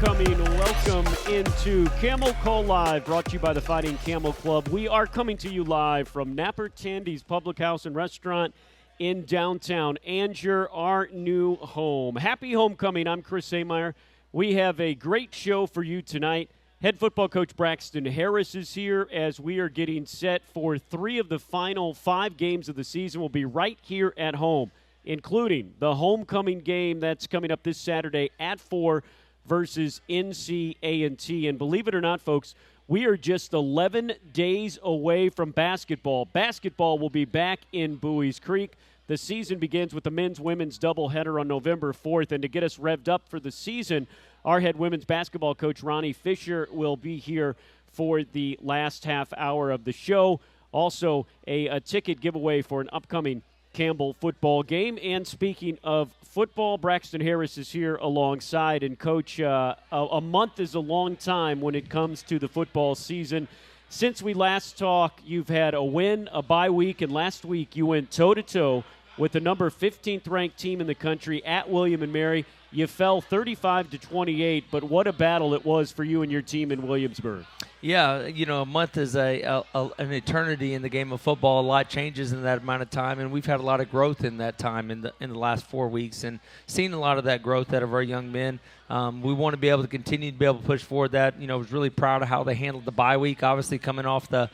homecoming. Welcome into Camel Call Live, brought to you by the Fighting Camel Club. We are coming to you live from Napper Tandy's Public House and Restaurant in downtown Angier, our new home. Happy homecoming. I'm Chris Ameyer. We have a great show for you tonight. Head football coach Braxton Harris is here as we are getting set for 3 of the final 5 games of the season. We'll be right here at home, including the homecoming game that's coming up this Saturday at 4 versus NC-A&T. And believe it or not, folks, we are just 11 days away from basketball. Basketball will be back in Bowie's Creek. The season begins with the men's-women's doubleheader on November 4th. And to get us revved up for the season, our head women's basketball coach, Ronny Fisher, will be here for the last half hour of the show. Also, a ticket giveaway for an upcoming Campbell football game. And speaking of football, Braxton Harris is here alongside. And, Coach, a month is a long time when it comes to the football season. Since we last talked, you've had a win, a bye week, and last week you went toe-to-toe with the number 15th ranked team in the country at William & Mary. You fell 35-28, but what a battle it was for you and your team in Williamsburg. Yeah, you know, a month is an eternity in the game of football. A lot changes in that amount of time, and we've had a lot of growth in that time in the last 4 weeks, and seen a lot of that growth out of our young men. We want to be able to continue to be able to push forward that. You know, I was really proud of how they handled the bye week, obviously coming off the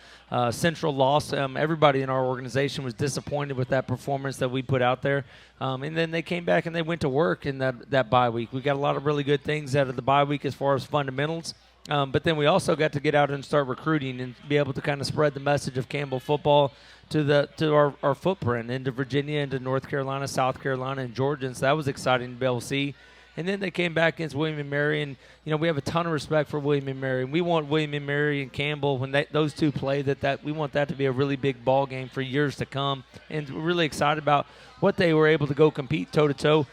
Central loss. Everybody in our organization was disappointed with that performance that we put out there. And then they came back and they went to work in that bye week. We got a lot of really good things out of the bye week as far as fundamentals. But then we also got to get out and start recruiting and be able to kind of spread the message of Campbell football to our footprint into Virginia, into North Carolina, South Carolina, and Georgia. And so that was exciting to be able to see. And then they came back against William & Mary, and, you know, we have a ton of respect for William & Mary. And we want William & Mary and Campbell, when those two play, that we want that to be a really big ball game for years to come. And we're really excited about what they were able to go compete toe-to-toe.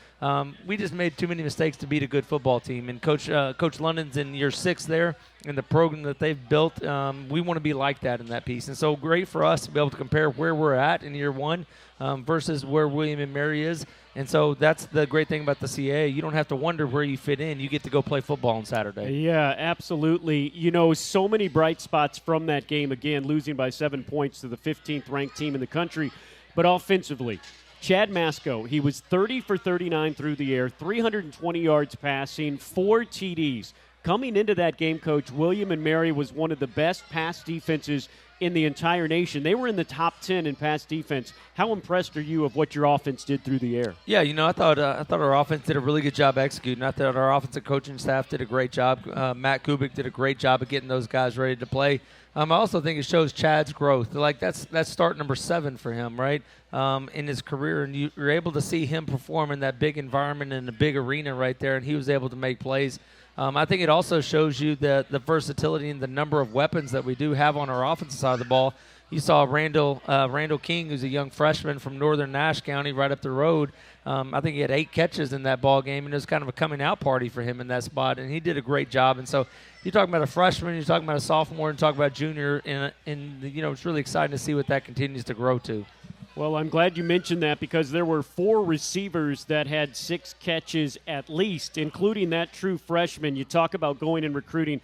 We just made too many mistakes to beat a good football team. And Coach London's in year 6 there, and the program that they've built, we want to be like that in that piece. And so great for us to be able to compare where we're at in year 1 versus where William & Mary is. And so that's the great thing about the CAA. You don't have to wonder where you fit in. You get to go play football on Saturday. Yeah, absolutely. You know, so many bright spots from that game. Again, losing by 7 points to the 15th ranked team in the country. But offensively, Chad Masco, he was 30 for 39 through the air, 320 yards passing, 4 TDs. Coming into that game, Coach, William & Mary was one of the best pass defenses in the entire nation. They were in the top 10 in pass defense. How impressed are you of what your offense did through the air? Yeah, you know, I thought our offense did a really good job executing. I thought our offensive coaching staff did a great job. Matt Kubik did a great job of getting those guys ready to play. I also think it shows Chad's growth. Like, that's start number 7 for him, right, in his career. And you're able to see him perform in that big environment in a big arena right there, and he was able to make plays. I think it also shows you the versatility and the number of weapons that we do have on our offensive side of the ball. You saw Randall King, who's a young freshman from northern Nash County right up the road. I think he had 8 catches in that ball game, and it was kind of a coming-out party for him in that spot, and he did a great job. And so you're talking about a freshman, you're talking about a sophomore, and talking about junior, and you know, it's really exciting to see what that continues to grow to. Well, I'm glad you mentioned that because there were 4 receivers that had 6 catches at least, including that true freshman. You talk about going and recruiting.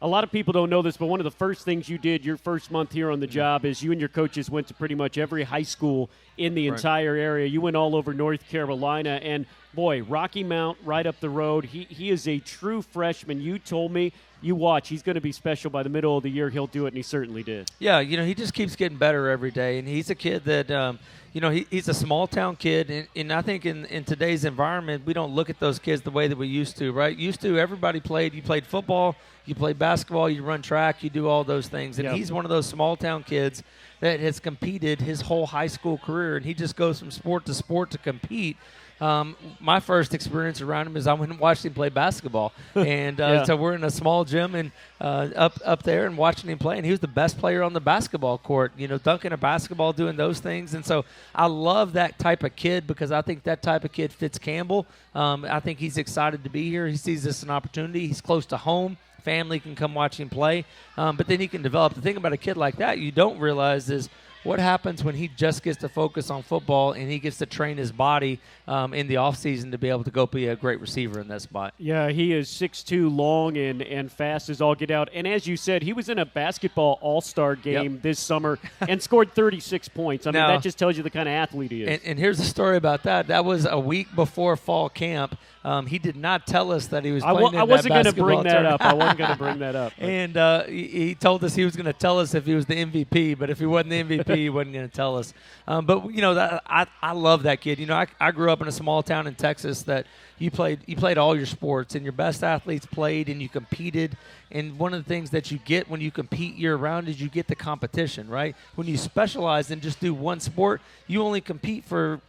A lot of people don't know this, but one of the first things you did your first month here on the job is you and your coaches went to pretty much every high school in the entire area. You went all over North Carolina, and, boy, Rocky Mount right up the road. He is a true freshman. You told me, you watch, he's going to be special by the middle of the year. He'll do it, and he certainly did. Yeah, you know, he just keeps getting better every day, and he's a kid that you know, he's a small-town kid, and I think in today's environment, we don't look at those kids the way that we used to, right? Used to, everybody played. You played football, you played basketball, you run track, you do all those things. And he's one of those small-town kids that has competed his whole high school career, and he just goes from sport to compete. My first experience around him is I went and watched him play basketball. And so we're in a small gym and up there and watching him play. And he was the best player on the basketball court, you know, dunking a basketball, doing those things. And so I love that type of kid because I think that type of kid fits Campbell. I think he's excited to be here. He sees this as an opportunity. He's close to home. Family can come watch him play. But then he can develop. The thing about a kid like that you don't realize is what happens when he just gets to focus on football and he gets to train his body in the offseason to be able to go be a great receiver in that spot. Yeah, he is 6'2", long and fast as all get out. And as you said, he was in a basketball all-star game this summer and scored 36 points. I mean, that just tells you the kind of athlete he is. And here's the story about that. That was a week before fall camp. He did not tell us that he was playing in that I wasn't going to bring that tournament. up. I wasn't going to bring that up. And he told us he was going to tell us if he was the MVP, but if he wasn't the MVP, he wasn't going to tell us. But I love that kid. I grew up in a small town in Texas that you played all your sports, and your best athletes played, and you competed. And one of the things that you get when you compete year-round is you get the competition, right? When you specialize and just do one sport, you only compete for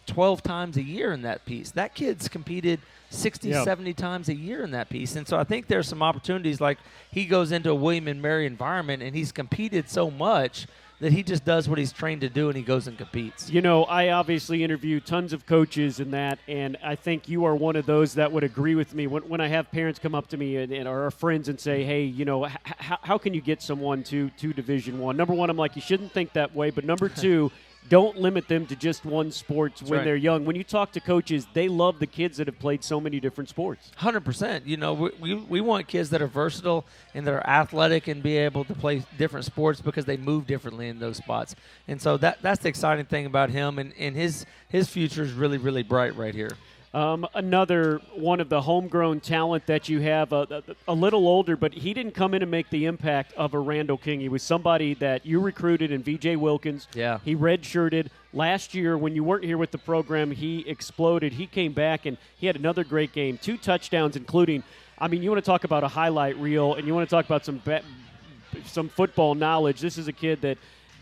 12 times a year in that piece. That kid's competed 60, 70 times a year in that piece. And so I think there's some opportunities, like he goes into a William and Mary environment, and he's competed so much that he just does what he's trained to do, and he goes and competes. I obviously interview tons of coaches in that, and I think you are one of those that would agree with me. When I have parents come up to me and our friends and say, hey, how can you get someone to Division I? Number one, I'm like, you shouldn't think that way. But number two, don't limit them to just one sport when they're young. When you talk to coaches, they love the kids that have played so many different sports. 100%. We want kids that are versatile and that are athletic and be able to play different sports because they move differently in those spots. And so that's the exciting thing about him, and his future is really, really bright right here. Another one of the homegrown talent that you have, a little older, but he didn't come in and make the impact of a Randall King. He was somebody that you recruited in V.J. Wilkins. Yeah. He redshirted. Last year, when you weren't here with the program, he exploded. He came back, and he had another great game. 2 touchdowns, including, you want to talk about a highlight reel, and you want to talk about some football knowledge. This is a kid that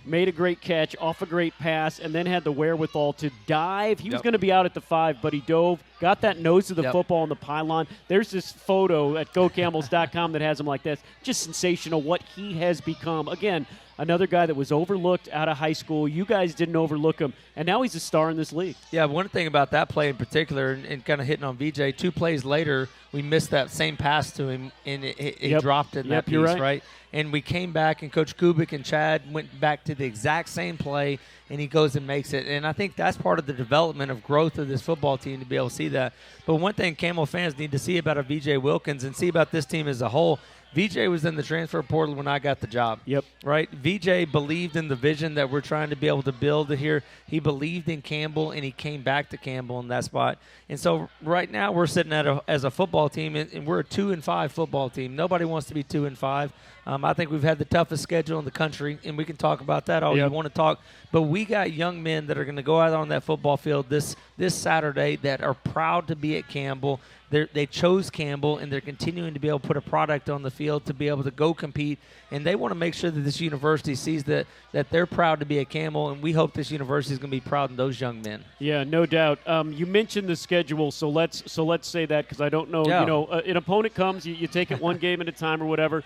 made a great catch off a great pass, and then had the wherewithal to dive. He was going to be out at the 5, but he dove, got that nose to the football on the pylon. There's this photo at GoCamels.com that has him like this. Just sensational what he has become. Again, another guy that was overlooked out of high school. You guys didn't overlook him, and now he's a star in this league. Yeah, one thing about that play in particular, and kind of hitting on VJ, 2 plays later, we missed that same pass to him, and he dropped it in that piece, right? And we came back, and Coach Kubik and Chad went back to the exact same play, and he goes and makes it. And I think that's part of the development of growth of this football team to be able to see that. But one thing Camel fans need to see about a VJ Wilkins and see about this team as a whole, VJ was in the transfer portal when I got the job. Yep. Right? VJ believed in the vision that we're trying to be able to build here. He believed in Campbell, and he came back to Campbell in that spot. And so right now we're sitting as a football team, and we're a 2-5 football team. Nobody wants to be 2-5. I think we've had the toughest schedule in the country, and we can talk about that all you want to talk. But we got young men that are going to go out on that football field this Saturday that are proud to be at Campbell. They chose Campbell, and they're continuing to be able to put a product on the field to be able to go compete. And they want to make sure that this university sees that they're proud to be at Campbell, and we hope this university is going to be proud of those young men. Yeah, no doubt. You mentioned the schedule, so let's say that, because I don't know. An opponent comes, you take it one game at a time or whatever.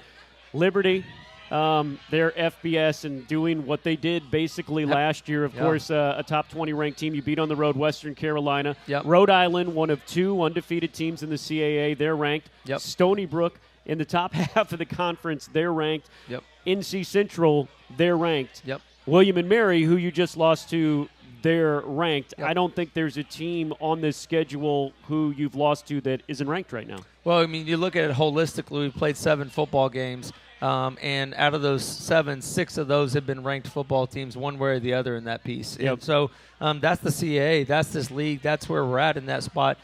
Liberty, they're FBS and doing what they did basically last year. Of course, a top 20 ranked team. You beat on the road Western Carolina. Rhode Island, one of 2 undefeated teams in the CAA. They're ranked. Stony Brook in the top half of the conference. They're ranked. NC Central, they're ranked. William and Mary, who you just lost to, they're ranked. I don't think there's a team on this schedule who you've lost to that isn't ranked right now. Well, you look at it holistically. We've played 7 football games. And out of those 7, 6 of those have been ranked football teams one way or the other in that piece. And so that's the CAA. That's this league. That's where we're at in that spot.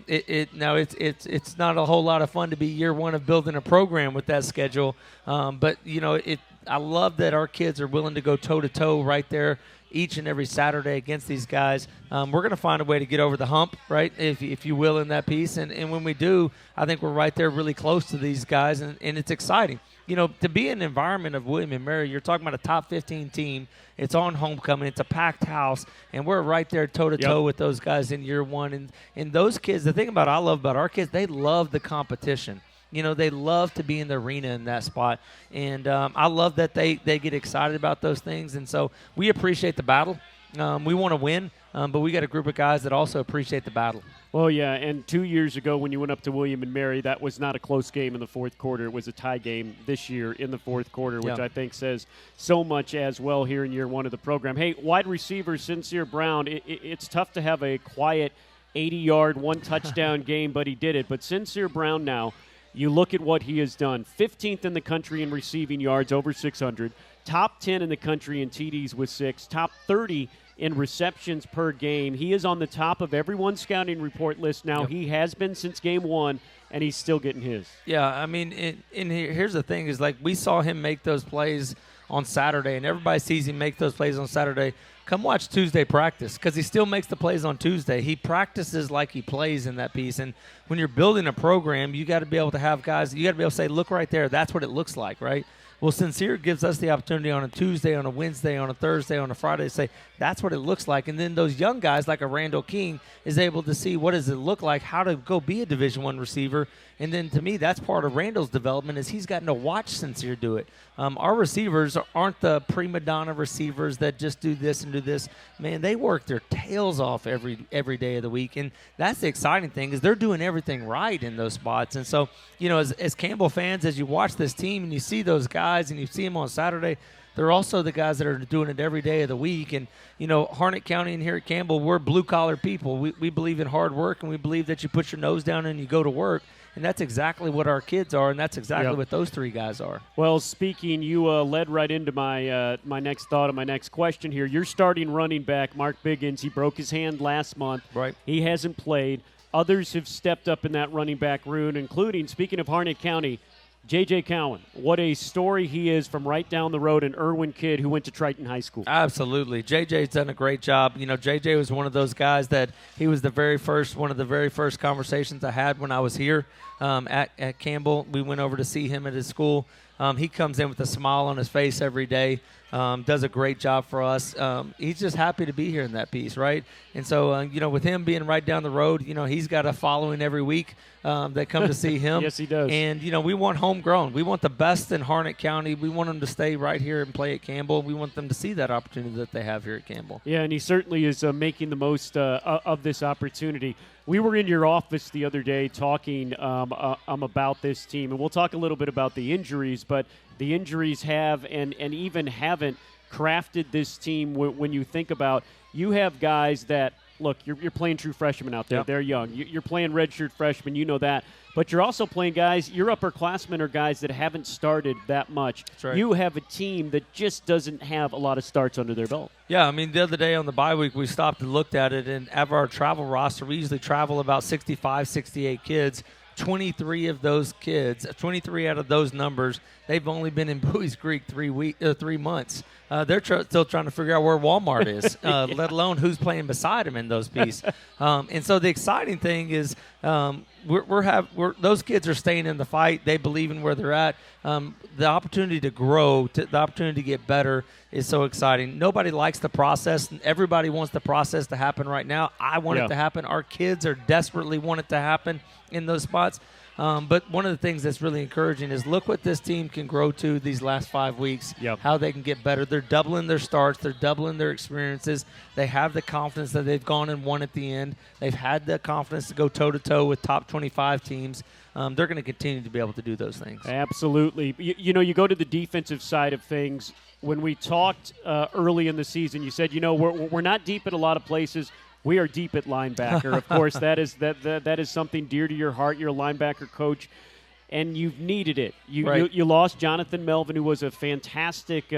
It's not a whole lot of fun to be year one of building a program with that schedule. But I love that our kids are willing to go toe-to-toe right there each and every Saturday against these guys. We're going to find a way to get over the hump, right, if you will, in that piece. And when we do, I think we're right there really close to these guys, and it's exciting. To be in an environment of William and Mary, you're talking about a top 15 team. It's on homecoming. It's a packed house, and we're right there toe-to-toe with those guys in year one. And those kids, the thing I love about our kids, they love the competition. They love to be in the arena in that spot. And I love that they get excited about those things. And so we appreciate the battle. We want to win. but we got a group of guys that also appreciate the battle. Well, yeah, and 2 years ago when you went up to William and Mary, that was not a close game in the fourth quarter. It was a tie game this year in the fourth quarter, which I think says so much as well here in year one of the program. Hey, wide receiver Sincere Brown, it's tough to have a quiet 80-yard, one-touchdown game, but he did it. But Sincere Brown now, you look at what he has done. 15th in the country in receiving yards, over 600. Top 10 in the country in TDs with 6. Top 30 in receptions per game. He is on the top of everyone's scouting report list now. Yep. He has been since game one, and he's still getting his. Yeah, I mean, here's the thing is, like, we saw him make those plays on Saturday, and everybody sees him make those plays on Saturday. Come watch Tuesday practice, because he still makes the plays on Tuesday. He practices like he plays in that piece. And when you're building a program, you got to be able to have guys, you got to be able to say, look right there, that's what it looks like, right? Well, Sincere gives us the opportunity on a Tuesday, on a Wednesday, on a Thursday, on a Friday to say, that's what it looks like. And then those young guys like a Randall King is able to see what does it look like, how to go be a Division I receiver. And then to me, that's part of Randall's development is he's gotten to watch Sincere do it. Our receivers aren't the prima donna receivers that just do this and do this. Man, they work their tails off every day of the week. And that's the exciting thing is they're doing everything right in those spots. And so, you know, as Campbell fans, as you watch this team and you see those guys and you see them on Saturday, they're also the guys that are doing it every day of the week. And, you know, Harnett County and here at Campbell, we're blue-collar people. We believe in hard work, and we believe that you put your nose down and you go to work. And that's exactly what our kids are, and that's exactly what those three guys are. Well, speaking, you led right into my my next thought and my next question here. You're starting running back, Mark Biggins. He broke his hand last month. Right. He hasn't played. Others have stepped up in that running back room, including, speaking of Harnett County, J.J. Cowan. What a story he is from right down the road, an Irwin kid who went to Triton High School. Absolutely. J.J.'s done a great job. You know, J.J. was one of those guys that he was one of the very first conversations I had when I was here at Campbell. We went over to see him at his school. He comes in with a smile on his face every day, does a great job for us. He's just happy to be here in that piece, right? And so, you know, with him being right down the road, you know, he's got a following every week that come to see him. Yes, he does. And, you know, we want homegrown. We want the best in Harnett County. We want them to stay right here and play at Campbell. We want them to see that opportunity that they have here at Campbell. Yeah, and he certainly is making the most of this opportunity. We were in your office the other day talking about this team, and we'll talk a little bit about the injuries, but the injuries have and even haven't crafted this team when you think about you have guys that, look, you're playing true freshmen out there. Yep. They're young. You're playing redshirt freshmen. You know that. But you're also playing guys, your upperclassmen are guys that haven't started that much. That's right. You have a team that just doesn't have a lot of starts under their belt. Yeah, I mean, the other day on the bye week, we stopped and looked at it, and out of our travel roster, we usually travel about 65, 68 kids. 23 of those kids, 23 out of those numbers, they've only been in Bowie's Creek 3 months. They're still trying to figure out where Walmart is, let alone who's playing beside them in those pieces. And so the exciting thing is those kids are staying in the fight. They believe in where they're at. The opportunity to grow, the opportunity to get better is so exciting. Nobody likes the process. Everybody wants the process to happen right now. I want it to happen. Our kids are desperately want it to happen in those spots. But one of the things that's really encouraging is look what this team can grow to these last 5 weeks, how they can get better. They're doubling their starts. They're doubling their experiences. They have the confidence that they've gone and won at the end. They've had the confidence to go toe-to-toe with top 25 teams. They're going to continue to be able to do those things. Absolutely. You know, you go to the defensive side of things. When we talked early in the season, you said, you know, we're not deep at a lot of places. We are deep at linebacker. Of course, that is something dear to your heart. You're a linebacker coach, and you've needed it. You lost Jonathan Melvin, who was a fantastic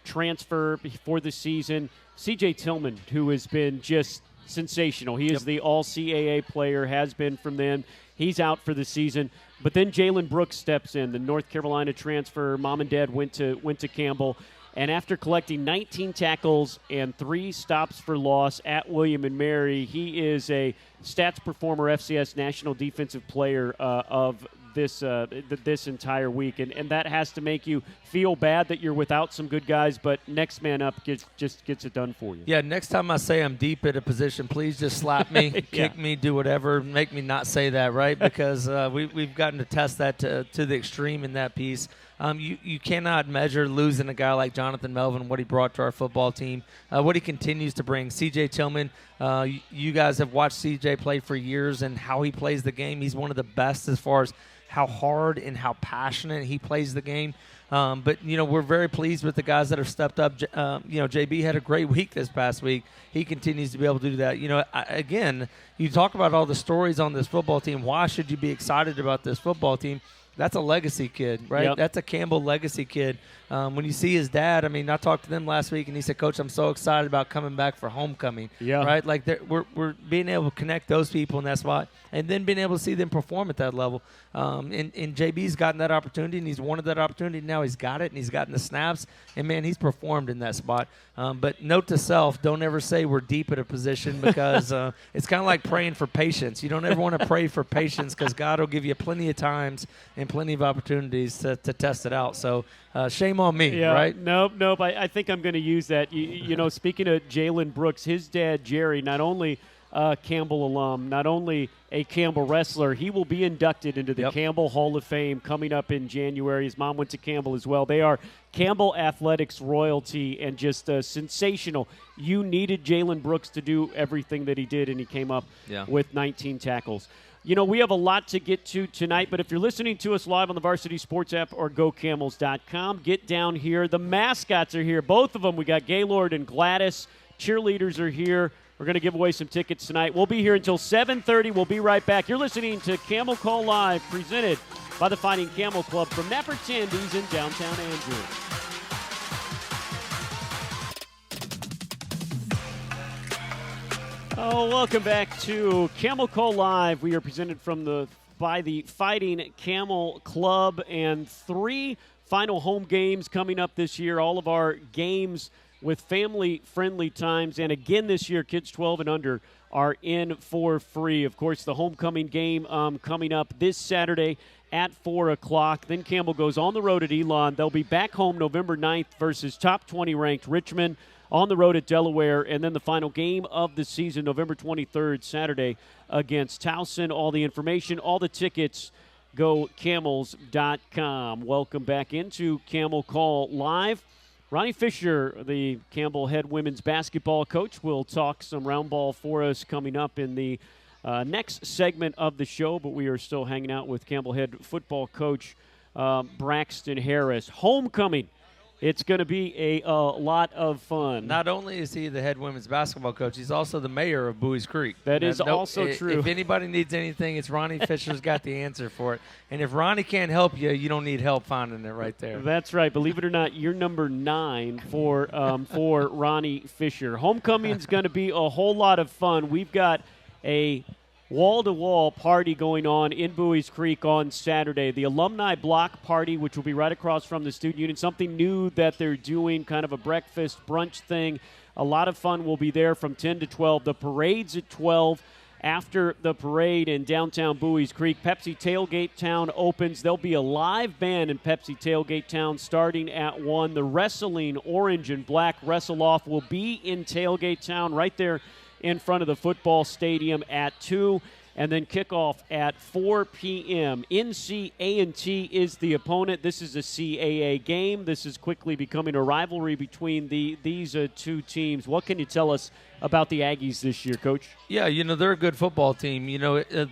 transfer before the season. C.J. Tillman, who has been just sensational. He is the all-CAA player, has been from them. He's out for the season. But then Jalen Brooks steps in, the North Carolina transfer. Mom and Dad went to Campbell. And after collecting 19 tackles and 3 stops for loss at William & Mary, he is a stats performer, FCS National Defensive Player of this entire week. And that has to make you feel bad that you're without some good guys, but next man up just gets it done for you. Yeah, next time I say I'm deep at a position, please just slap me, kick me, do whatever, make me not say that, right? Because we've gotten to test that to the extreme in that piece. You cannot measure losing a guy like Jonathan Melvin, what he brought to our football team, what he continues to bring. C.J. Tillman, you guys have watched C.J. play for years and how he plays the game. He's one of the best as far as how hard and how passionate he plays the game. But, we're very pleased with the guys that have stepped up. JB had a great week this past week. He continues to be able to do that. Again, you talk about all the stories on this football team. Why should you be excited about this football team? That's a legacy kid, right? Yep. That's a Campbell legacy kid. When you see his dad, I talked to them last week, and he said, Coach, I'm so excited about coming back for homecoming. Yeah. Right? Like, we're being able to connect those people in that spot and then being able to see them perform at that level. And JB's gotten that opportunity, and he's wanted that opportunity. Now he's got it, and he's gotten the snaps. And, man, he's performed in that spot. But note to self, don't ever say we're deep at a position because it's kind of like praying for patience. You don't ever want to pray for patience because God will give you plenty of times and plenty of opportunities to test it out. So shame on me, right? Nope. I think I'm going to use that. Speaking of Jalen Brooks, his dad, Jerry, not only Campbell alum, not only a Campbell wrestler, he will be inducted into the Campbell Hall of Fame coming up in January. His mom went to Campbell as well. They are Campbell Athletics royalty and just sensational. You needed Jalen Brooks to do everything that he did, and he came up with 19 tackles. We have a lot to get to tonight, but if you're listening to us live on the Varsity Sports app or GoCamels.com, get down here. The mascots are here, both of them. We got Gaylord and Gladys. Cheerleaders are here. We're going to give away some tickets tonight. We'll be here until 7:30. We'll be right back. You're listening to Camel Call Live, presented by the Fighting Camel Club from Napper Tandy's in downtown Angier. Oh, welcome back to Camel Call Live. We are presented by the Fighting Camel Club, and 3 final home games coming up this year. All of our games with family-friendly times, and again this year, kids 12 and under are in for free. Of course, the homecoming game coming up this Saturday at 4 o'clock. Then Campbell goes on the road at Elon. They'll be back home November 9th versus top 20-ranked Richmond, on the road at Delaware, and then the final game of the season, November 23rd, Saturday, against Towson. All the information, all the tickets, go camels.com. Welcome back into Camel Call Live. Ronny Fisher, the Campbell head women's basketball coach, will talk some round ball for us coming up in the next segment of the show, but we are still hanging out with Campbell head football coach Braxton Harris. Homecoming. It's going to be a lot of fun. Not only is he the head women's basketball coach, he's also the mayor of Bowie's Creek. That is also true. If anybody needs anything, it's Ronny Fisher's got the answer for it. And if Ronny can't help you, you don't need help finding it right there. That's right. Believe it or not, you're number 9 for Ronny Fisher. Homecoming's going to be a whole lot of fun. We've got a wall-to-wall party going on in Bowie's Creek on Saturday. The alumni block party, which will be right across from the student union, something new that they're doing, kind of a breakfast brunch thing. A lot of fun will be there from 10 to 12. The parade's at 12. After the parade in downtown Bowie's Creek, Pepsi Tailgate Town opens. There'll be a live band in Pepsi Tailgate Town starting at 1. The wrestling orange and black wrestle-off will be in Tailgate Town right there in front of the football stadium at 2, and then kickoff at 4 p.m. NC A&T is the opponent. This is a CAA game. This is quickly becoming a rivalry between these two teams. What can you tell us about the Aggies this year, Coach? Yeah, they're a good football team.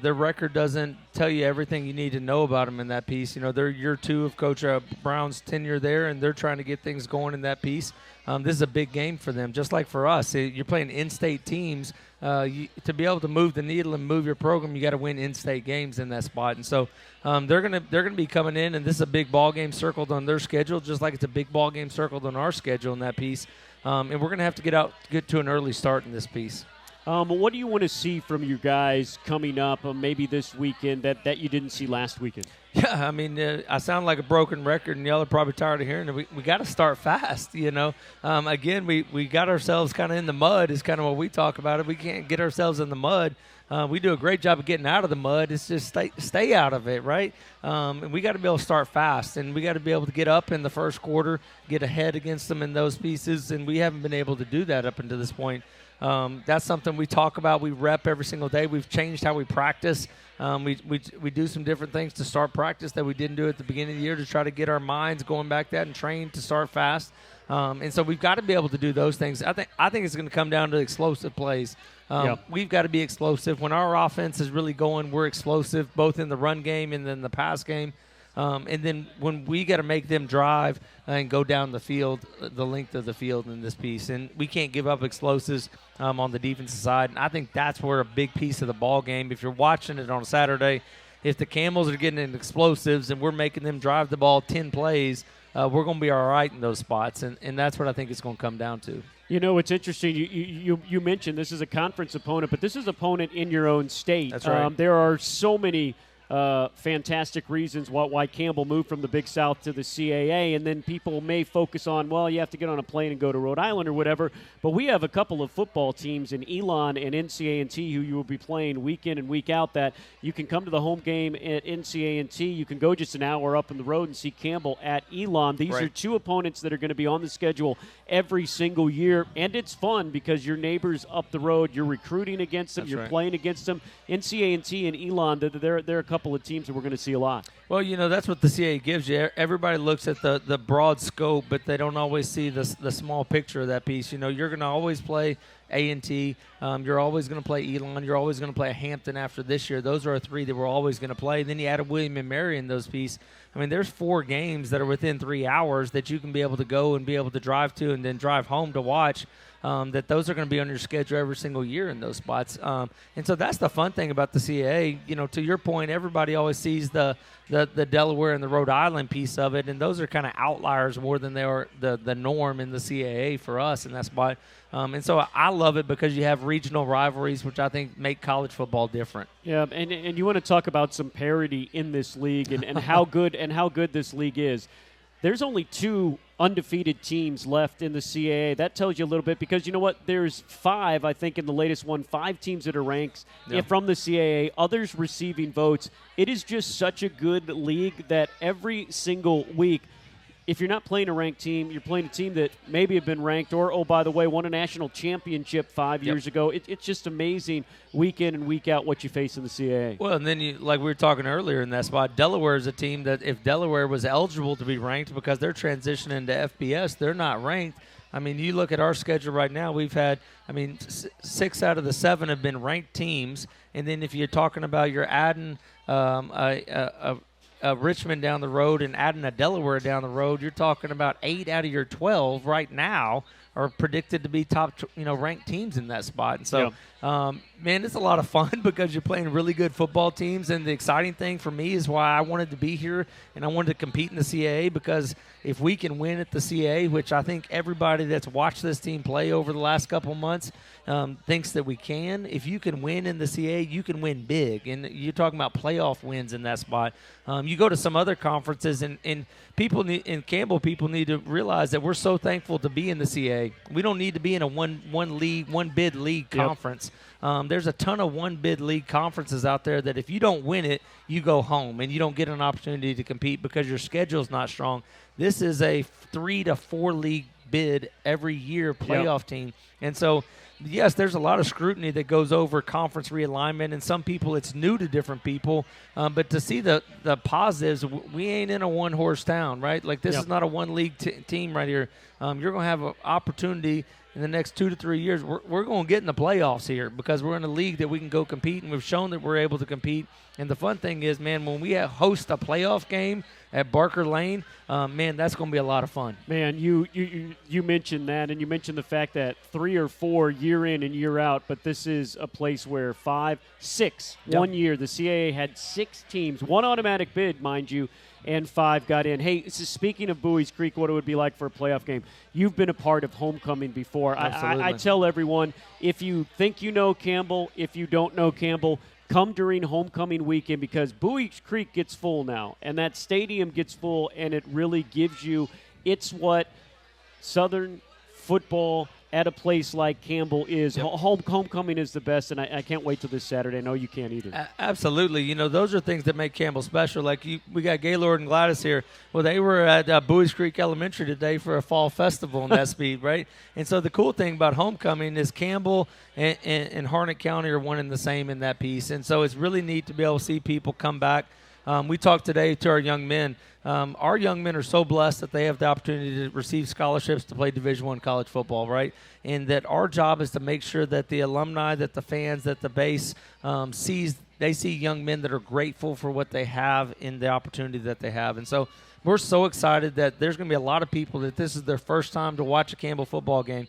Their record doesn't tell you everything you need to know about them in that piece. They're year 2 of Coach Brown's tenure there, and they're trying to get things going in that piece. This is a big game for them, just like for us. You're playing in-state teams. To be able to move the needle and move your program, you got to win in-state games in that spot. And so they're gonna be coming in, and this is a big ball game circled on their schedule, just like it's a big ball game circled on our schedule in that piece. And we're gonna have to get to an early start in this piece. What do you want to see from you guys coming up, maybe this weekend that you didn't see last weekend? Yeah, I sound like a broken record, and y'all are probably tired of hearing it. We got to start fast, Again, we got ourselves kind of in the mud is kind of what we talk about. If we can't get ourselves in the mud, we do a great job of getting out of the mud. It's just stay out of it, right? And we got to be able to start fast, and we got to be able to get up in the first quarter, get ahead against them in those pieces, and we haven't been able to do that up until this point. that's something we talk about. We rep every single day. We've changed how we practice. We do some different things to start practice that we didn't do at the beginning of the year to try to get our minds going back that and train to start fast. And so we've got to be able to do those things. I think it's going to come down to explosive plays. We've got to be explosive. When our offense is really going, we're explosive, both in the run game and then the pass game. And then when we got to make them drive and go down the field, the length of the field in this piece. And we can't give up explosives on the defensive side. And I think that's where a big piece of the ball game, if you're watching it on Saturday, if the Camels are getting in explosives and we're making them drive the ball 10 plays, we're going to be all right in those spots. And that's what I think it's going to come down to. You know, it's interesting. You mentioned this is a conference opponent, but this is an opponent in your own state. That's right. There are so many fantastic reasons why Campbell moved from the Big South to the CAA, and then people may focus on, well, you have to get on a plane and go to Rhode Island or whatever, but we have a couple of football teams in Elon and NCA&T who you will be playing week in and week out that you can come to the home game at NCA&T. You can go just an hour up in the road and see Campbell at Elon. These are two opponents that are going to be on the schedule every single year, and it's fun because your neighbors up the road, you're recruiting against them, you're playing against them. NCA&T and Elon, they're a couple of teams that we're going to see a lot. Well, you know, that's what the CAA gives you. Everybody looks at the broad scope, but they don't always see the small picture of that piece. You know, you're going to always play A&T. You're always going to play Elon. You're always going to play Hampton after this year. Those are our three that we're always going to play. Then you add William and Mary in those pieces. I mean, there's 4 games that are within 3 hours that you can be able to go and be able to drive to and then drive home to watch. That those are going to be on your schedule every single year in those spots. And so that's the fun thing about the CAA. You know, to your point, everybody always sees the Delaware and the Rhode Island piece of it, and those are kind of outliers more than they are the norm in the CAA for us in that spot. And so I love it because you have regional rivalries, which I think make college football different. Yeah, and you want to talk about some parity in this league and how good this league is. There's only 2 undefeated teams left in the CAA. That tells you a little bit because you know what? There's 5, I think, in the latest one, 5 teams that are ranked from the CAA, others receiving votes. It is just such a good league that every single week, if you're not playing a ranked team, you're playing a team that maybe have been ranked or, oh, by the way, won a national championship 5 years ago. It's just amazing week in and week out what you face in the CAA. Well, and then, like we were talking earlier in that spot, Delaware is a team that if Delaware was eligible to be ranked because they're transitioning to FBS, they're not ranked. I mean, you look at our schedule right now, we've had, 6 out of the 7 have been ranked teams. And then if you're talking about you're adding Richmond down the road and adding a Delaware down the road, you're talking about 8 out of your 12 right now are predicted to be top, ranked teams in that spot. And so, man, it's a lot of fun because you're playing really good football teams. And the exciting thing for me is why I wanted to be here and I wanted to compete in the CAA, because if we can win at the CAA, which I think everybody that's watched this team play over the last couple months thinks that we can. If you can win in the CAA, you can win big. And you're talking about playoff wins in that spot. You go to some other conferences, and people in Campbell, people need to realize that we're so thankful to be in the CAA. We don't need to be in a one bid league conference. There's a ton of one bid league conferences out there that if you don't win it, you go home and you don't get an opportunity to compete because your schedule's not strong. This is a 3 to 4 league bid every year playoff team. And so, yes, there's a lot of scrutiny that goes over conference realignment, and some people it's new to different people. But to see the positives, we ain't in a one-horse town, right? Like this is not a one-league team right here. You're going to have an opportunity in the next 2 to 3 years. We're going to get in the playoffs here because we're in a league that we can go compete, and we've shown that we're able to compete. And the fun thing is, man, when we host a playoff game at Barker Lane, man, that's going to be a lot of fun. Man, you mentioned that, and you mentioned the fact that 3 or 4 year in and year out, but this is a place where 5, 6, 1 year, the CAA had 6 teams, 1 automatic bid, mind you, and 5 got in. Hey, so speaking of Bowie's Creek, what it would be like for a playoff game, you've been a part of homecoming before. I tell everyone, if you think you know Campbell, if you don't know Campbell, come during homecoming weekend because Bowie's Creek gets full now, and that stadium gets full, and it really gives you – it's what Southern football at a place like Campbell is. Yep. Homecoming is the best, and I can't wait till this Saturday. I know you can't either. Absolutely. You know, those are things that make Campbell special. Like we got Gaylord and Gladys here. Well, they were at Bowies Creek Elementary today for a fall festival in that speed, right? And so the cool thing about homecoming is Campbell and Harnett County are one and the same in that piece. And so it's really neat to be able to see people come back. We talked today to our young men. Our young men are so blessed that they have the opportunity to receive scholarships to play Division I college football, right? And that our job is to make sure that the alumni, that the fans, that the base they see young men that are grateful for what they have in the opportunity that they have. And so we're so excited that there's going to be a lot of people that this is their first time to watch a Campbell football game.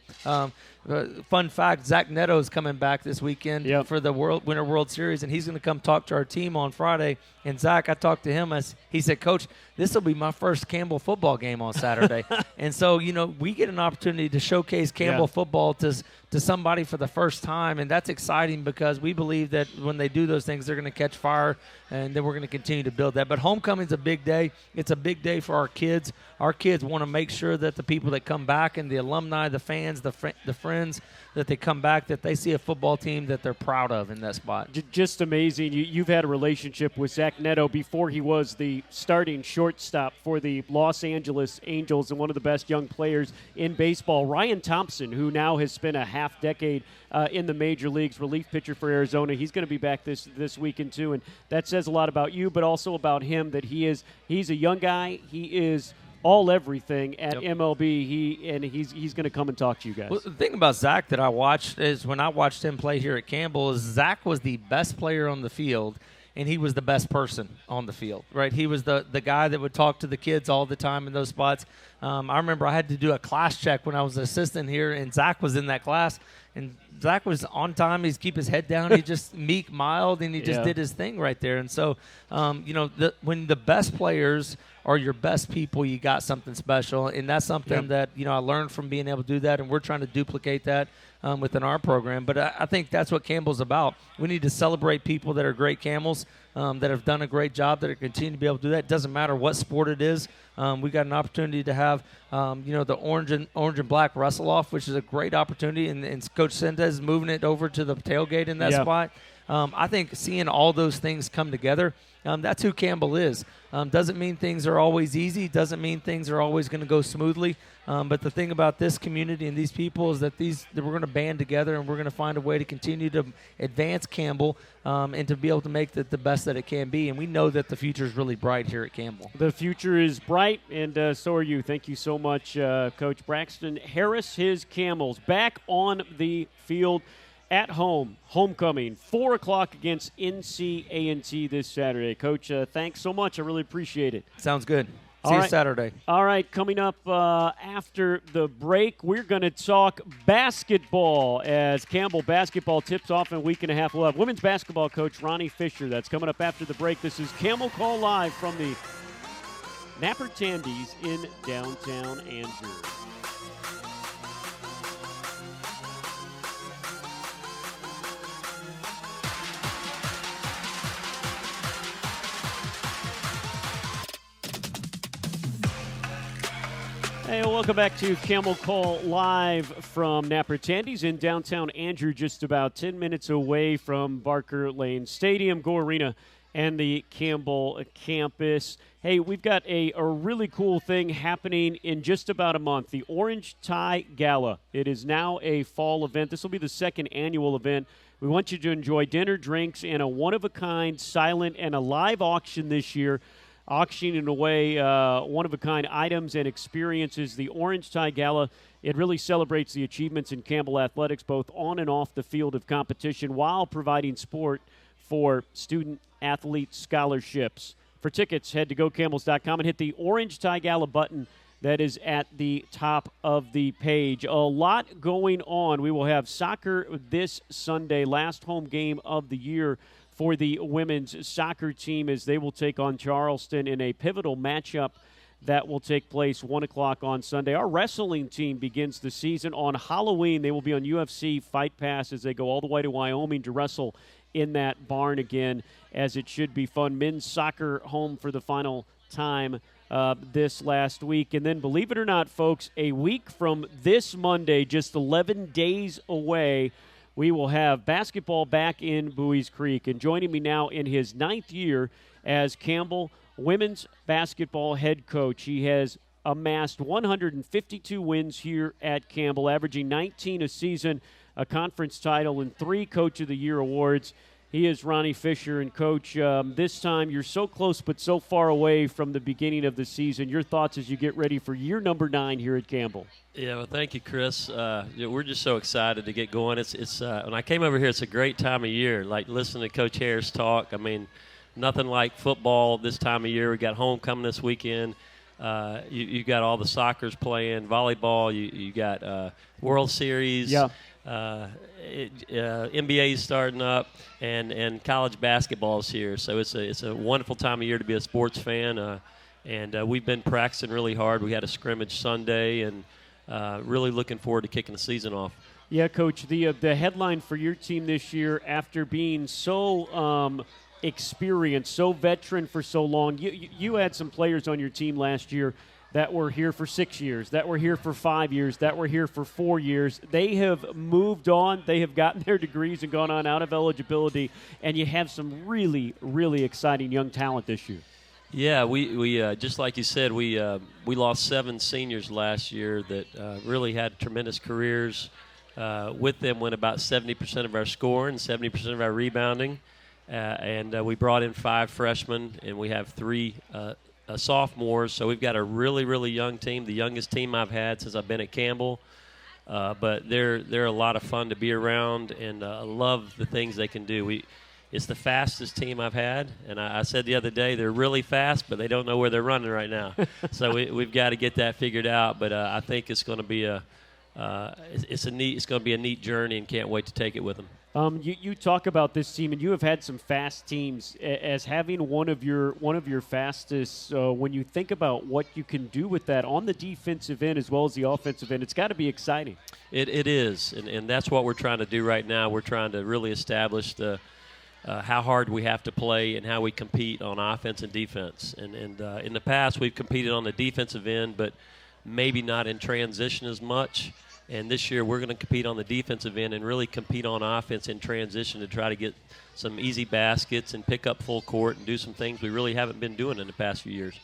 Fun fact, Zach Neto is coming back this weekend for the Winter World Series, and he's going to come talk to our team on Friday. And Zach, I talked to him. He said, Coach, this will be my first Campbell football game on Saturday. And so, you know, we get an opportunity to showcase Campbell football to somebody for the first time, and that's exciting because we believe that when they do those things, they're going to catch fire, and then we're going to continue to build that. But homecoming's a big day. It's a big day for our kids. Our kids want to make sure that the people that come back and the alumni, the fans, the friends, that they come back, that they see a football team that they're proud of in that spot. Just amazing. You've had a relationship with Zach Neto before he was the starting shortstop for the Los Angeles Angels and one of the best young players in baseball. Ryan Thompson, who now has spent a half decade in the major leagues, relief pitcher for Arizona. He's going to be back this weekend too, and that says a lot about you, but also about him that he's a young guy. He is all everything at MLB. He's going to come and talk to you guys. Well, the thing about Zach that I watched is when I watched him play here at Campbell is Zach was the best player on the field, and he was the best person on the field, right? He was the guy that would talk to the kids all the time in those spots. I remember I had to do a class check when I was an assistant here, and Zach was in that class, and Zach was on time. He'd keep his head down. He just meek, mild, and he just did his thing right there. And so, when the best players are your best people, you got something special, and that's something that I learned from being able to do that, and we're trying to duplicate that within our program. But I think that's what Campbell's about. We need to celebrate people that are great Camels, that have done a great job, that are continuing to be able to do that. It doesn't matter what sport it is. We got an opportunity to have, the orange and black wrestle off, which is a great opportunity, and Coach Sendez is moving it over to the tailgate in that spot. I think seeing all those things come together, that's who Campbell is. Doesn't mean things are always easy. Doesn't mean things are always going to go smoothly. But the thing about this community and these people is that we're going to band together, and we're going to find a way to continue to advance Campbell and to be able to make it the best that it can be. And we know that the future is really bright here at Campbell. The future is bright, and so are you. Thank you so much, Coach Braxton Harris. His Camels back on the field at home, homecoming, 4 o'clock against NC-A&T this Saturday. Coach, thanks so much. I really appreciate it. Sounds good. See you Saturday. All right, coming up after the break, we're going to talk basketball as Campbell basketball tips off in a week and a half. We'll have women's basketball coach Ronny Fisher. That's coming up after the break. This is Camel Call Live from the Napper Tandy's in downtown Angier. Hey, welcome back to Camel Call Live from Napper Tandy's in downtown Angier, just about 10 minutes away from Barker Lane Stadium, Go Arena, and the Campbell campus. Hey, we've got a really cool thing happening in just about a month, the Orange Tie Gala. It is now a fall event. This will be the second annual event. We want you to enjoy dinner, drinks, and a one-of-a-kind silent and a live auction this year, auctioning away one-of-a-kind items and experiences. The Orange Tie Gala, it really celebrates the achievements in Campbell athletics, both on and off the field of competition, while providing support for student-athlete scholarships. For tickets, head to GoCamels.com and hit the Orange Tie Gala button that is at the top of the page. A lot going on. We will have soccer this Sunday, last home game of the year for the women's soccer team, as they will take on Charleston in a pivotal matchup that will take place 1 o'clock on Sunday. Our wrestling team begins the season on Halloween. They will be on UFC Fight Pass as they go all the way to Wyoming to wrestle in that barn again, as it should be fun. Men's soccer home for the final time this last week. And then, believe it or not, folks, a week from this Monday, just 11 days away, we will have basketball back in Buies Creek. And joining me now in his 9th year as Campbell women's basketball head coach, he has amassed 152 wins here at Campbell, averaging 19 a season, a conference title, and 3 Coach of the Year awards. He is Ronny Fisher. And, Coach, this time you're so close but so far away from the beginning of the season. Your thoughts as you get ready for year number 9 here at Campbell? Yeah, well, thank you, Chris. We're just so excited to get going. It's when I came over here, it's a great time of year. Like listening to Coach Harris talk. I mean, nothing like football this time of year. We got homecoming this weekend. You got all the soccer's playing, volleyball. You got World Series. Yeah. NBA's starting up, and college basketball is here. So it's a wonderful time of year to be a sports fan. And we've been practicing really hard. We had a scrimmage Sunday, and really looking forward to kicking the season off. Yeah, Coach. The headline for your team this year, after being so experienced, so veteran for so long, you had some players on your team last year that were here for 6 years, that were here for 5 years, that were here for 4 years. They have moved on. They have gotten their degrees and gone on out of eligibility, and you have some really, really exciting young talent this year. Yeah, we just like you said, we lost 7 seniors last year that really had tremendous careers. With them went about 70% of our scoring, 70% of our rebounding, and we brought in 5 freshmen, and we have 3 sophomores. So we've got a really, really young team, the youngest team I've had since I've been at Campbell. But they're a lot of fun to be around, and I love the things they can do. It's the fastest team I've had, and I said the other day they're really fast, but they don't know where they're running right now. So we've got to get that figured out. But I think it's going to be it's going to be a neat journey, and can't wait to take it with them. You talk about this team, and you have had some fast teams. As having one of your fastest, when you think about what you can do with that on the defensive end as well as the offensive end, it's got to be exciting. It is, and that's what we're trying to do right now. We're trying to really establish how hard we have to play and how we compete on offense and defense. And in the past, we've competed on the defensive end, but maybe not in transition as much. And this year we're going to compete on the defensive end and really compete on offense in transition to try to get some easy baskets and pick up full court and do some things we really haven't been doing in the past few years.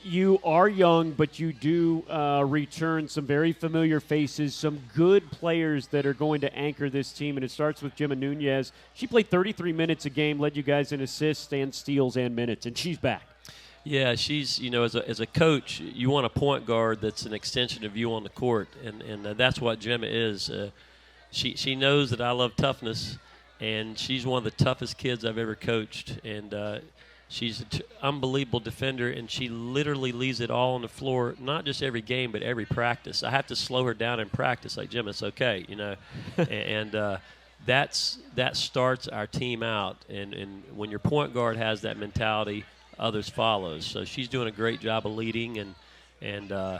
You are young, but you do return some very familiar faces, some good players that are going to anchor this team, and it starts with Gemma Nunez. She played 33 minutes a game, led you guys in assists and steals and minutes, and she's back. Yeah, she's, as a coach, you want a point guard that's an extension of you on the court, and that's what Gemma is. She knows that I love toughness, and she's one of the toughest kids I've ever coached, and she's an unbelievable defender, and she literally leaves it all on the floor, not just every game, but every practice. I have to slow her down in practice, like, Gemma, it's okay, and that starts our team out, and when your point guard has that mentality, others follow. So she's doing a great job of leading, and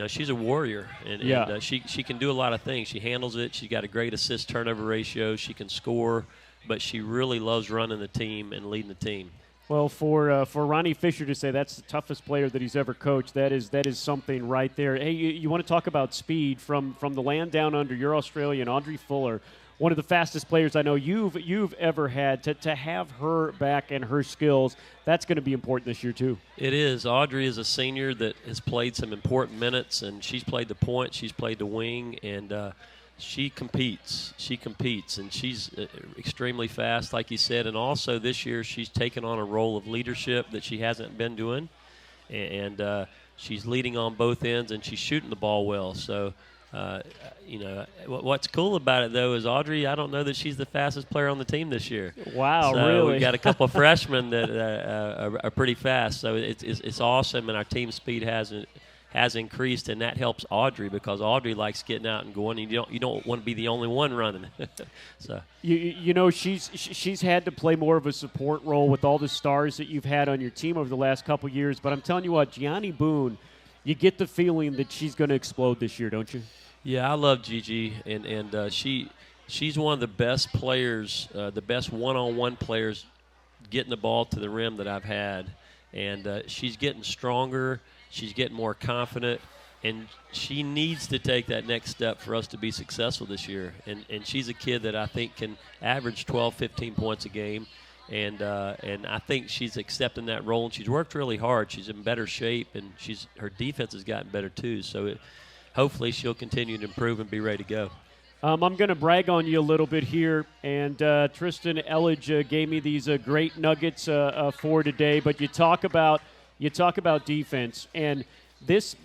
she's a warrior, and she can do a lot of things. She handles it. She's got a great assist turnover ratio. She can score, but she really loves running the team and leading the team. Well, for Ronny Fisher to say that's the toughest player that he's ever coached, that is something right there. Hey, you want to talk about speed from the land down under? You're Australian, Audrey Fuller, one of the fastest players I know you've ever had. To have her back and her skills, that's going to be important this year too. It is. Audrey is a senior that has played some important minutes, and she's played the point, she's played the wing, and she competes. She competes, and she's extremely fast, like you said. And also this year she's taken on a role of leadership that she hasn't been doing, and she's leading on both ends, and she's shooting the ball well. So. What's cool about it, though, is Audrey, I don't know that she's the fastest player on the team this year. Wow, so really? We've got a couple of freshmen that are pretty fast. So it's awesome, and our team speed has increased, and that helps Audrey because Audrey likes getting out and going, and you don't want to be the only one running. So she's had to play more of a support role with all the stars that you've had on your team over the last couple of years. But I'm telling you what, Gianni Boone, you get the feeling that she's going to explode this year, don't you? Yeah, I love Gigi, and she's one of the best players, the best one-on-one players getting the ball to the rim that I've had. And she's getting stronger. She's getting more confident. And she needs to take that next step for us to be successful this year. And she's a kid that I think can average 12, 15 points a game. And I think she's accepting that role. And she's worked really hard. She's in better shape, and her defense has gotten better too. So hopefully she'll continue to improve and be ready to go. I'm going to brag on you a little bit here. And Tristan Elledge gave me these great nuggets for today. But you talk about defense, and this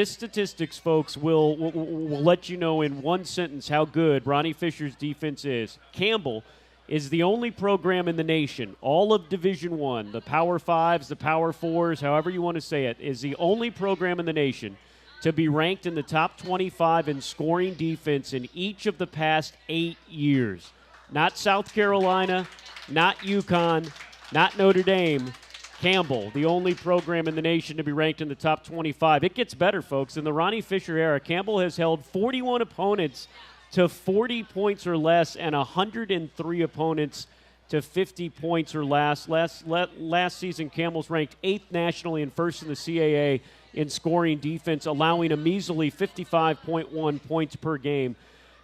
statistics, folks, will let you know in one sentence how good Ronny Fisher's defense is. Campbell is the only program in the nation, all of Division I, the Power Fives, the Power Fours, however you want to say it, is the only program in the nation to be ranked in the top 25 in scoring defense in each of the past 8 years. Not South Carolina, not UConn, not Notre Dame. Campbell, the only program in the nation to be ranked in the top 25. It gets better, folks. In the Ronny Fisher era, Campbell has held 41 opponents to 40 points or less and 103 opponents to 50 points or less. Last season, Campbell's ranked 8th nationally and 1st in the CAA in scoring defense, allowing a measly 55.1 points per game.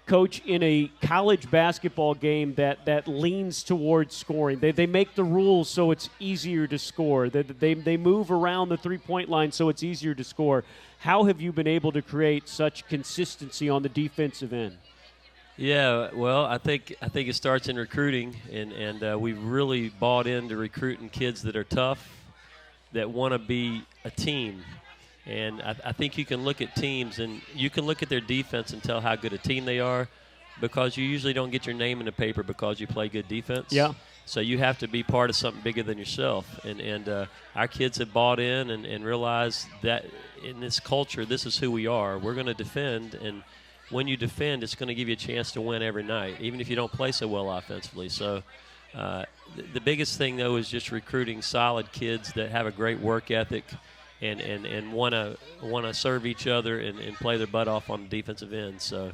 Coach, in a college basketball game that leans towards scoring, they make the rules so it's easier to score. They move around the three-point line so it's easier to score. How have you been able to create such consistency on the defensive end? Yeah, well, I think it starts in recruiting, and we've really bought into recruiting kids that are tough, that want to be a team. And I think you can look at teams, and you can look at their defense and tell how good a team they are, because you usually don't get your name in the paper because you play good defense. Yeah. So you have to be part of something bigger than yourself. And our kids have bought in and realized that in this culture, this is who we are. We're going to defend, and when you defend, it's going to give you a chance to win every night, even if you don't play so well offensively. So the biggest thing, though, is just recruiting solid kids that have a great work ethic and want to serve each other and play their butt off on the defensive end. So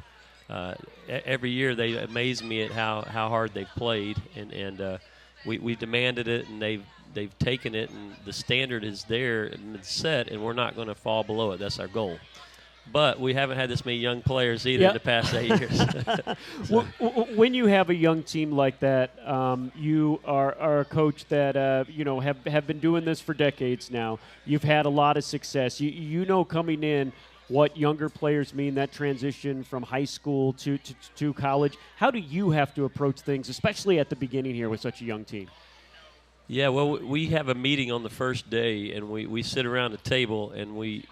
every year they amaze me at how hard they've played, and we demanded it, and they've taken it, and the standard is there and it's set, and we're not going to fall below it. That's our goal. But we haven't had this many young players either in the past 8 years. So. When you have a young team like that, you are a coach that have been doing this for decades now. You've had a lot of success. You know coming in what younger players mean, that transition from high school to college. How do you have to approach things, especially at the beginning here with such a young team? Yeah, well, we have a meeting on the first day, and we sit around a table, and we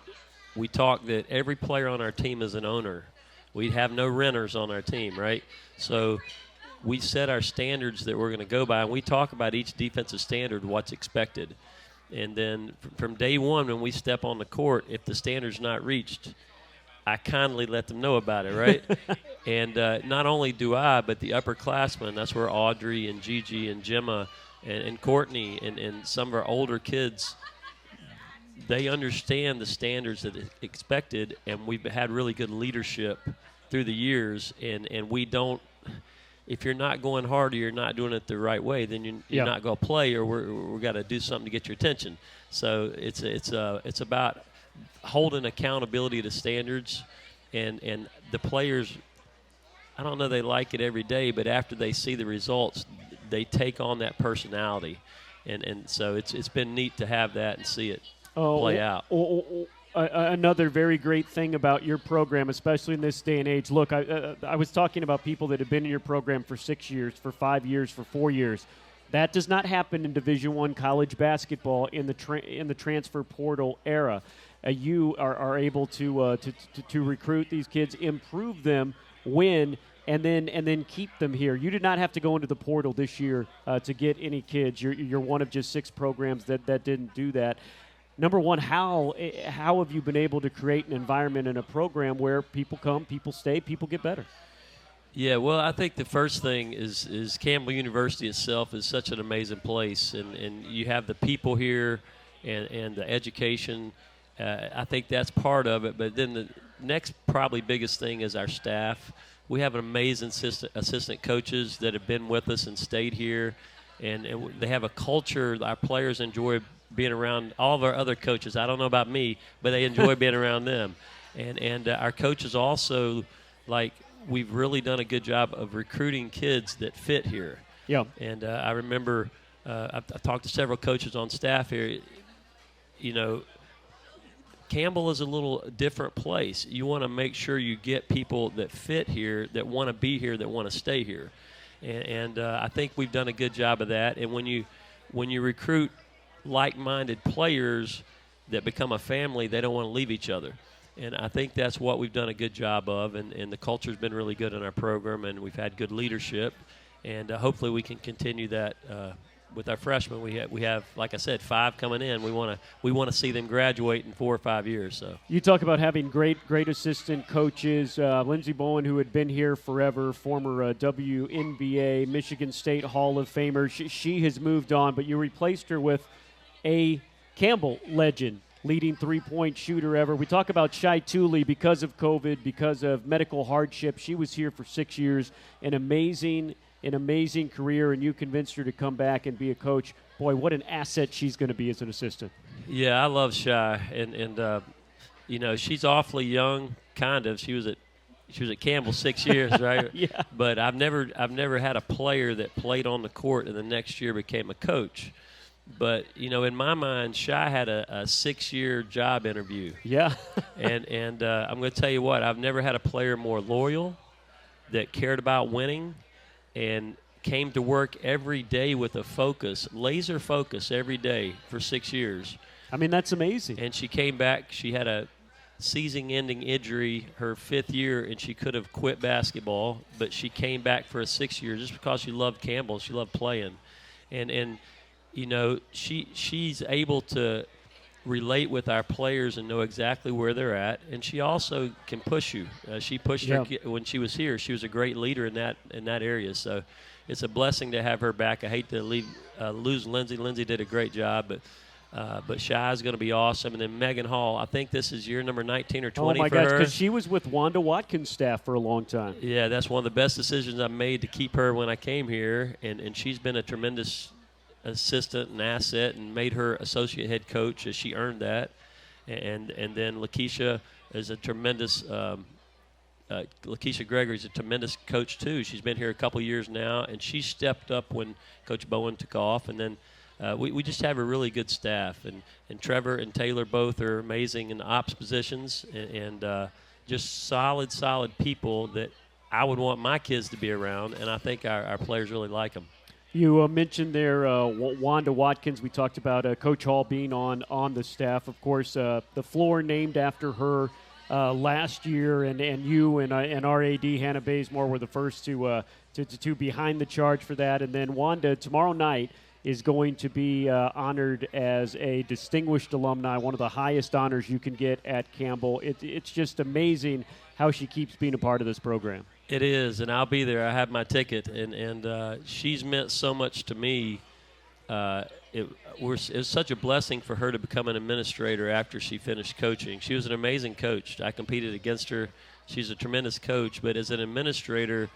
talk that every player on our team is an owner. We have no renters on our team, right? So we set our standards that we're going to go by, and we talk about each defensive standard, what's expected. And then from day one, when we step on the court, if the standard's not reached, I kindly let them know about it, right? And not only do I, but the upperclassmen, that's where Audrey and Gigi and Gemma and Courtney and some of our older kids, they understand the standards that are expected, and we've had really good leadership through the years, and we don't – if you're not going hard or you're not doing it the right way, then you're not going to play, or we're got to do something to get your attention. So it's about holding accountability to standards, and the players, I don't know they like it every day, but after they see the results, they take on that personality. And so it's been neat to have that and see it play out. Another very great thing about your program, especially in this day and age. Look, I was talking about people that have been in your program for 6 years, for 5 years, for 4 years. That does not happen in Division I college basketball in the transfer portal era. You are able to recruit these kids, improve them, win, and then keep them here. You did not have to go into the portal this year to get any kids. You're one of just 6 programs that didn't do that. Number one, how have you been able to create an environment and a program where people come, people stay, people get better? Yeah, well, I think the first thing is Campbell University itself is such an amazing place, and you have the people here and the education. I think that's part of it. But then the next probably biggest thing is our staff. We have an amazing assistant coaches that have been with us and stayed here, and they have a culture. Our players enjoy being around all of our other coaches. I don't know about me, but they enjoy being around them. And our coaches also, like, we've really done a good job of recruiting kids that fit here. Yeah. And I remember I've talked to several coaches on staff here. You know, Campbell is a little different place. You want to make sure you get people that fit here, that want to be here, that want to stay here. And I think we've done a good job of that. And when you recruit like-minded players that become a family, they don't want to leave each other. And I think that's what we've done a good job of. And the culture's been really good in our program, and we've had good leadership. And hopefully we can continue that with our freshmen. We have, like I said, 5 coming in. We want to see them graduate in 4 or 5 years. So you talk about having great assistant coaches. Lindsey Bowen, who had been here forever, former WNBA, Michigan State Hall of Famer. She has moved on, but you replaced her with a Campbell legend, leading three-point shooter ever. We talk about Shai Tooley because of COVID, because of medical hardship. She was here for 6 years, an amazing career, and you convinced her to come back and be a coach. Boy, what an asset she's going to be as an assistant. Yeah, I love Shai, and you know, she's awfully young. Kind of. She was at Campbell 6 years, right? Yeah. But I've never had a player that played on the court and the next year became a coach. But, you know, in my mind, Shai had a 6-year job interview. Yeah. and I'm going to tell you what, I've never had a player more loyal, that cared about winning, and came to work every day with a focus, laser focus every day for 6 years. I mean, that's amazing. And she came back. She had a season-ending injury her 5th year, and she could have quit basketball, but she came back for a 6th year just because she loved Campbell. She loved playing. And you know, she's able to relate with our players and know exactly where they're at, and she also can push you. She pushed her when she was here. She was a great leader in that area. So it's a blessing to have her back. I hate to lose Lindsey. Lindsey did a great job, but Shai is going to be awesome. And then Megan Hall, I think this is year number 19 or 20 for her. Oh, my gosh, because she was with Wanda Watkins' staff for a long time. Yeah, that's one of the best decisions I made to keep her when I came here, and she's been a tremendous assistant and asset, and made her associate head coach as she earned that. And then Lakeisha is a tremendous Lakeisha Gregory is a tremendous coach too. She's been here a couple years now, and she stepped up when Coach Bowen took off. And then we just have a really good staff, and Trevor and Taylor both are amazing in the ops positions, and just solid people that I would want my kids to be around, and I think our players really like them. You mentioned there Wanda Watkins. We talked about Coach Hall being on the staff. Of course, the floor named after her last year, and you and our AD, Hannah Bazemore, were the first to behind the charge for that. And then Wanda, tomorrow night, is going to be honored as a distinguished alumni, one of the highest honors you can get at Campbell. It's just amazing how she keeps being a part of this program. It is, and I'll be there. I have my ticket, and she's meant so much to me. It was such a blessing for her to become an administrator after she finished coaching. She was an amazing coach. I competed against her. She's a tremendous coach, but as an administrator,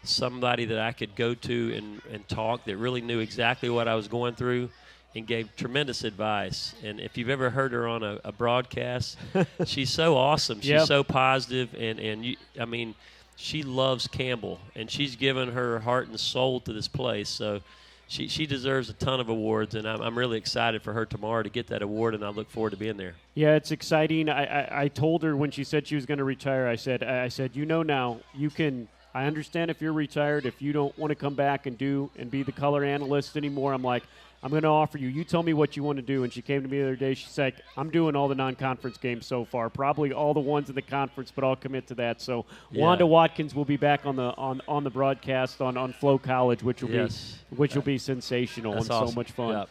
somebody that I could go to and talk, that really knew exactly what I was going through and gave tremendous advice. And if you've ever heard her on a broadcast, she's so awesome. She's so positive, and I mean, she loves Campbell, and she's given her heart and soul to this place. So she deserves a ton of awards, and I'm really excited for her tomorrow to get that award, and I look forward to being there. Yeah, it's exciting. I told her when she said she was going to retire, I said, you know, now you can. I understand if you're retired, if you don't want to come back and be the color analyst anymore. I'm like, I'm going to offer you. You tell me what you want to do. And she came to me the other day. She's like, I'm doing all the non-conference games so far, probably all the ones in the conference, but I'll commit to that. So Wanda Watkins will be back on the broadcast on Flow College, which will be sensational. That's and awesome. So much fun. Yep.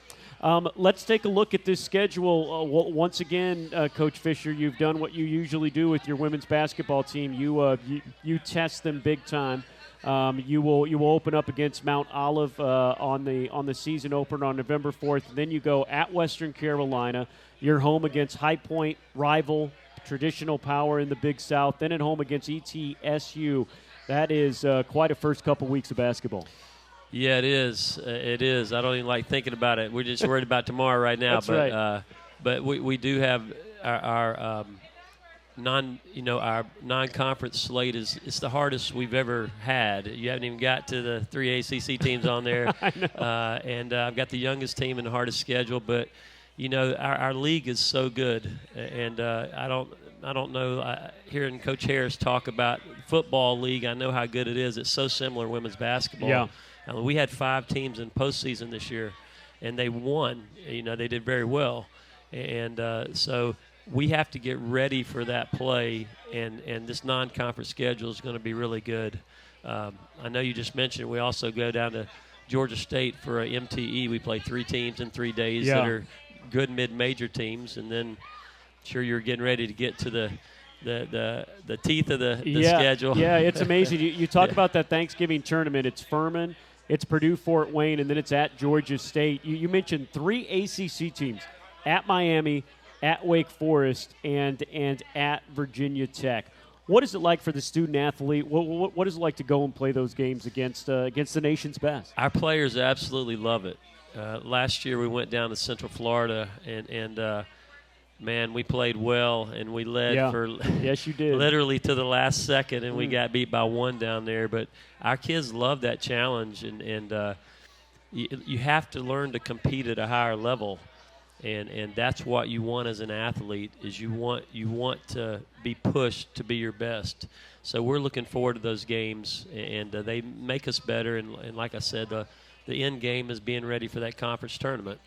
Let's take a look at this schedule. Once again, Coach Fisher, you've done what you usually do with your women's basketball team. You test them big time. You will open up against Mount Olive on the season opener on November 4th. Then you go at Western Carolina. You're home against High Point, rival, traditional power in the Big South. Then at home against ETSU. That is quite a first couple weeks of basketball. Yeah, it is. It is. I don't even like thinking about it. We're just worried about tomorrow right now. That's but right. But we do have our non-conference slate it's the hardest we've ever had. You haven't even got to the 3 ACC teams on there. I know. And I've got the youngest team and the hardest schedule. But our league is so good, and I don't know. Hearing Coach Harris talk about football league, I know how good it is. It's so similar to women's basketball. Yeah. We had 5 teams in postseason this year, and they won. They did very well, and so we have to get ready for that play. And this non-conference schedule is going to be really good. I know you just mentioned we also go down to Georgia State for a MTE. We play 3 teams in 3 days that are good mid-major teams, and then sure you're getting ready to get to the teeth of the schedule. Yeah, it's amazing. You talk about that Thanksgiving tournament. It's Furman, it's Purdue, Fort Wayne, and then it's at Georgia State. You mentioned 3 ACC teams, at Miami, at Wake Forest, and at Virginia Tech. What is it like for the student athlete? What is it like to go and play those games against the nation's best? Our players absolutely love it. Last year we went down to Central Florida, and man, we played well, and we led for yes, you did. literally to the last second, and we got beat by 1 down there. But our kids love that challenge, and you have to learn to compete at a higher level, and that's what you want as an athlete. Is you want to be pushed to be your best. So we're looking forward to those games, and they make us better. And like I said, the end game is being ready for that conference tournament,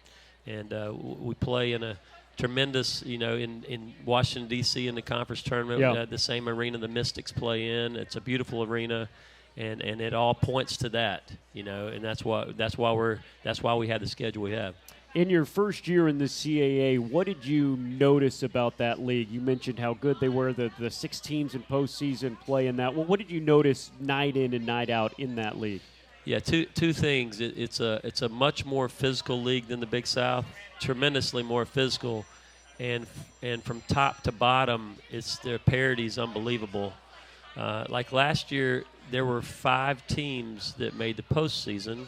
and we play in a tremendous, in Washington, D.C. in the conference tournament, the same arena the Mystics play in. It's a beautiful arena, and it all points to that, and that's why we have the schedule we have. In your first year in the CAA, what did you notice about that league? You mentioned how good they were, the 6 teams in postseason play in that. Well, what did you notice night in and night out in that league? Yeah, two things. It's a much more physical league than the Big South, tremendously more physical, and from top to bottom, their parity is unbelievable. Like last year, there were 5 teams that made the postseason,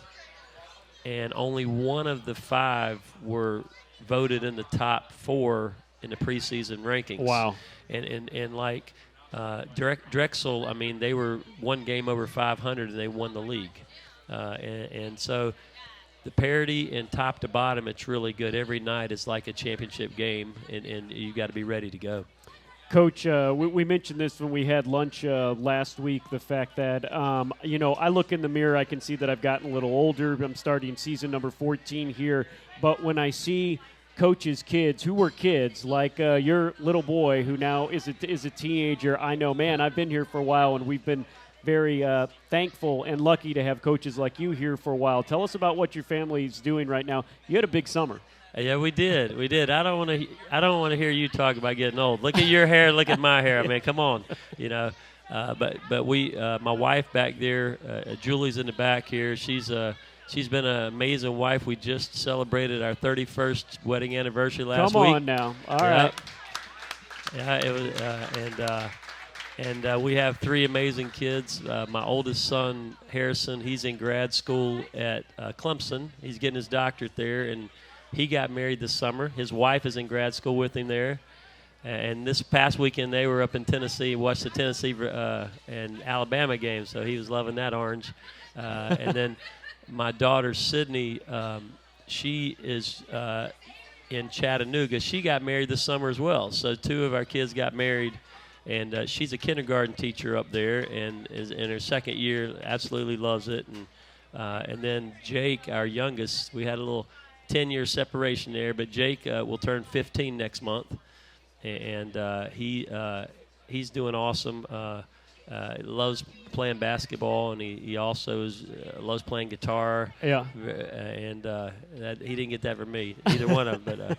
and only one of the 5 were voted in the top 4 in the preseason rankings. Wow! And like Drexel, I mean, they were 1 game over 500, and they won the league. And so the parity and top to bottom, it's really good. Every night it's like a championship game, and you got to be ready to go. Coach, we mentioned this when we had lunch last week, the fact that, I look in the mirror, I can see that I've gotten a little older. I'm starting season number 14 here. But when I see Coach's kids, who were kids, like your little boy who now is a teenager, I know, man, I've been here for a while, and we've been very thankful and lucky to have coaches like you here for a while. Tell us about what your family's doing right now. You had a big summer. Yeah, we did. I don't want to hear you talk about getting old. Look at your hair. Look at my hair. I mean, come on, But we, my wife back there, Julie's in the back here. She's been an amazing wife. We just celebrated our 31st wedding anniversary last week. Come on now. All right. Yeah, it was, and we have 3 amazing kids. My oldest son, Harrison, he's in grad school at Clemson. He's getting his doctorate there, and he got married this summer. His wife is in grad school with him there. And this past weekend, they were up in Tennessee, watched the Tennessee and Alabama game, so he was loving that orange. And then my daughter, Sydney, she is in Chattanooga. She got married this summer as well. So 2 of our kids got married. And she's a kindergarten teacher up there, and is in her 2nd year. Absolutely loves it. And then Jake, our youngest, we had a little 10-year separation there, but Jake will turn 15 next month, and he's doing awesome. Loves playing basketball, and he also loves playing guitar. Yeah. And he didn't get that from me, either one of them.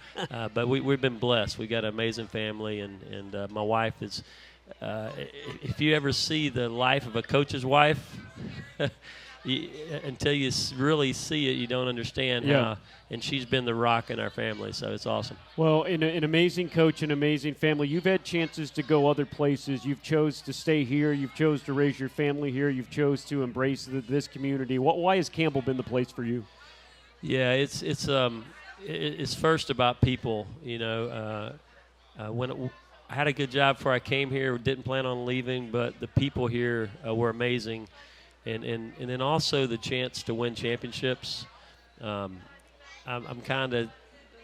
But we've been blessed. We got an amazing family, and my wife is. If you ever see the life of a coach's wife, until you really see it, you don't understand how. And she's been the rock in our family, so it's awesome. Well, an amazing coach, an amazing family. You've had chances to go other places. You've chose to stay here. You've chose to raise your family here. You've chose to embrace this community. Why has Campbell been the place for you? Yeah, it's first about people. You know, I had a good job before I came here. Didn't plan on leaving, but the people here were amazing, and then also the chance to win championships. I'm kind of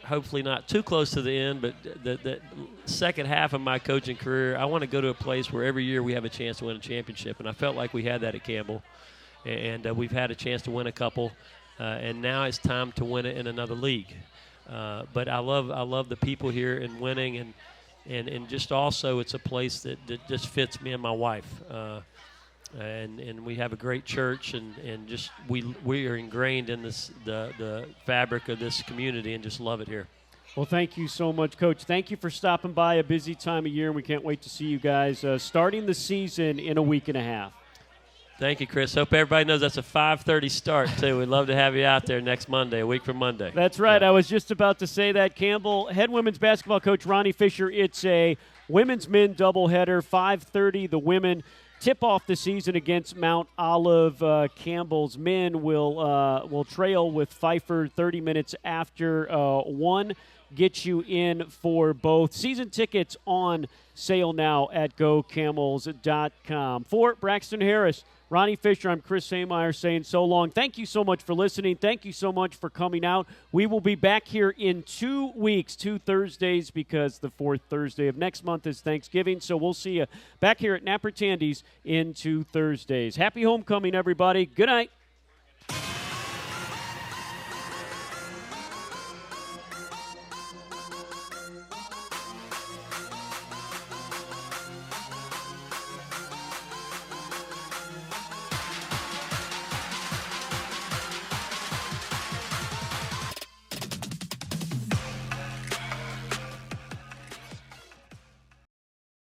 hopefully not too close to the end, but the second half of my coaching career, I want to go to a place where every year we have a chance to win a championship, and I felt like we had that at Campbell, and we've had a chance to win a couple, and now it's time to win it in another league. But I love the people here and winning, and just also it's a place that just fits me and my wife. And we have a great church, and just we are ingrained in the fabric of this community and just love it here. Well, thank you so much, Coach. Thank you for stopping by. A busy time of year, and we can't wait to see you guys starting the season in a week and a half. Thank you, Chris. Hope everybody knows that's a 5:30 start, too. We'd love to have you out there next Monday, a week from Monday. That's right. Yeah. I was just about to say that. Campbell, head women's basketball coach Ronny Fisher. It's a women's-men doubleheader, 5:30. The women tip off the season against Mount Olive. Campbell's men will trail with Pfeiffer 30 minutes after 1. Get you in for both. Season tickets on sale now at gocamels.com. For Braxton Harris, Ronny Fisher, I'm Chris Sameyer saying so long. Thank you so much for listening. Thank you so much for coming out. We will be back here in 2 weeks, 2 Thursdays, because the 4th Thursday of next month is Thanksgiving. So we'll see you back here at Napper Tandy's in 2 Thursdays. Happy homecoming, everybody. Good night.